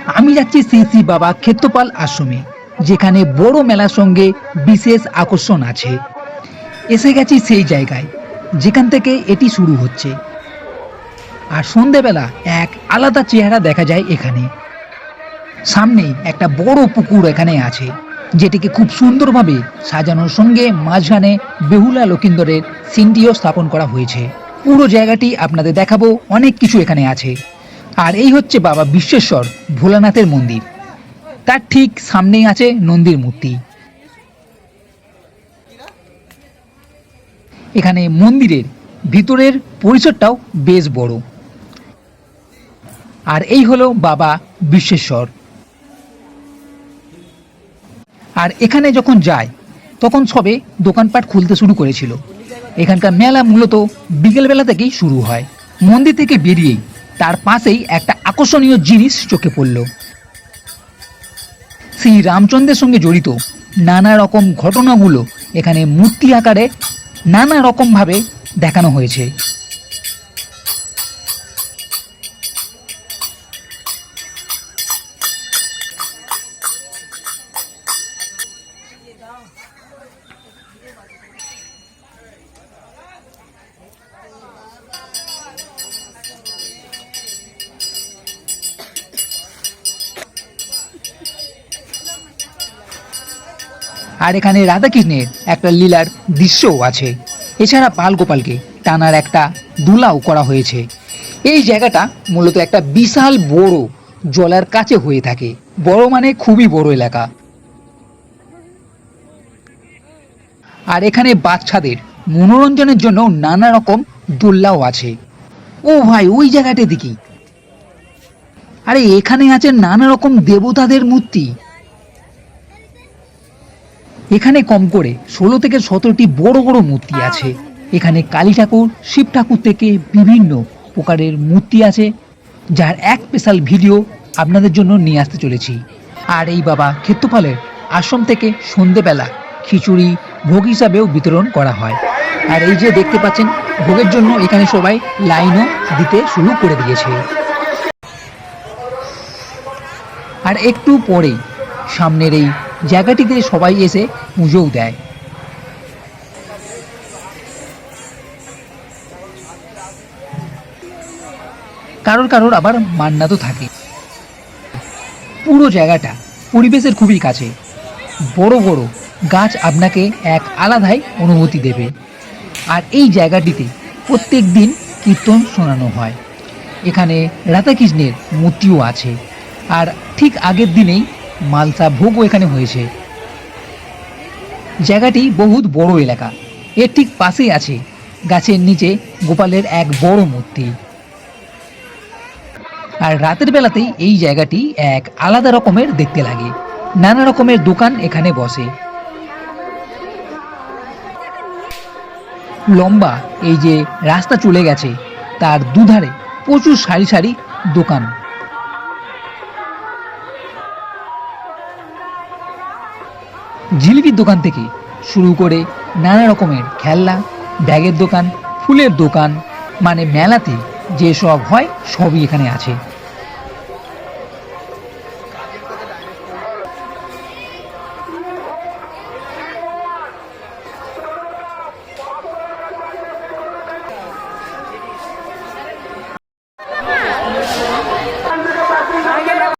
আমি যাচ্ছি শ্রী শ্রী বাবা ক্ষেত্রপাল আশ্রমে, যেখানে বড় মেলার সঙ্গে বিশেষ আকর্ষণ আছে। এসে গেছি সেই জায়গায় যেখান থেকে এটি শুরু হচ্ছে। আর সন্ধেবেলা এক আলাদা চেহারা দেখা যায় এখানে। সামনেই একটা বড় পুকুর এখানে আছে, যেটিকে খুব সুন্দরভাবে সাজানোর সঙ্গে মাঝখানে বেহুলা লক্ষিন্দরের সিনটিও স্থাপন করা হয়েছে। পুরো জায়গাটি আপনাদের দেখাবো, অনেক কিছু এখানে আছে। আর এই হচ্ছে বাবা বিশ্বেশ্বর ভোলানাথের মন্দির, তার ঠিক সামনেই আছে নন্দীর মূর্তি। এখানে মন্দিরের ভিতরের পরিসরটাও বেশ বড়। আর এই হলো বাবা বিশ্বেশ্বর। আর এখানে যখন যায় তখন সবে দোকানপাট খুলতে শুরু করেছিল। এখানকার মেলা মূলত বিকেলবেলা থেকেই শুরু হয়। মন্দির থেকে বেরিয়েই তার পাশেই একটা আকর্ষণীয় জিনিস চোখে পড়ল। শ্রী রামচন্দ্রের সঙ্গে জড়িত নানা রকম ঘটনাগুলো এখানে মূর্তি আকারে নানা রকমভাবে দেখানো হয়েছে। আর এখানে রাধাকৃষ্ণের একটা লীলার দৃশ্যও আছে। এছাড়া বালগোপালকে টানার একটা দুলাও করা হয়েছে। এই জায়গাটা মূলত একটা বিশাল বড় জলার কাছে হয়ে থাকে। বড় মানে খুবই বড় এলাকা। আর এখানে বাচ্চাদের মনোরঞ্জনের জন্য নানা রকম দোলনাও আছে। ও ভাই, ওই জায়গাটা দেখি। আরে এখানে আছে নানা রকম দেবতাদের মূর্তি। এখানে কম করে 16 থেকে 17টি বড় বড় মূর্তি আছে। এখানে কালী ঠাকুর, শিব ঠাকুর থেকে বিভিন্ন প্রকারের মূর্তি আছে, যার এক স্পেশাল ভিডিও আপনাদের জন্য নিয়ে আসতে চলেছি। আর এই বাবা ক্ষেত্রপালের আশ্রম থেকে সন্ধেবেলা খিচুড়ি ভোগ হিসাবেও বিতরণ করা হয়। আর এই যে দেখতে পাচ্ছেন, ভোগের জন্য এখানে সবাই লাইনও দিতে শুরু করে দিয়েছে। আর একটু পরেই সামনের এই জায়গাটিতে সবাই এসে পুজোও দেয়। কারোর কারোর আবার মান্না তো থাকে। পুরো জায়গাটা পরিবেশের খুবই কাছে। বড় বড় গাছ আপনাকে এক আলাদাই অনুভূতি দেবে। আর এই জায়গাটিতে প্রত্যেক দিন কীর্তন শোনানো হয়। এখানে রাধাকৃষ্ণের মূর্তিও আছে। আর ঠিক আগের দিনেই মালসা ভোগও এখানে হয়েছে। জায়গাটি বহুত বড় এলাকা। এর ঠিক পাশেই আছে গাছের নিচে গোপালের এক বড় মূর্তি। আর রাতের বেলাতেই এই জায়গাটি এক আলাদা রকমের দেখতে লাগে। নানা রকমের দোকান এখানে বসে। লম্বা এই যে রাস্তা চলে গেছে, তার দুধারে প্রচুর সারি সারি দোকান। জিলিপির দোকান থেকে শুরু করে নানা রকমের খেলনা, ব্যাগের দোকান, ফুলের দোকান, মানে মেলাতে যে সব হয় সবই এখানে আছে।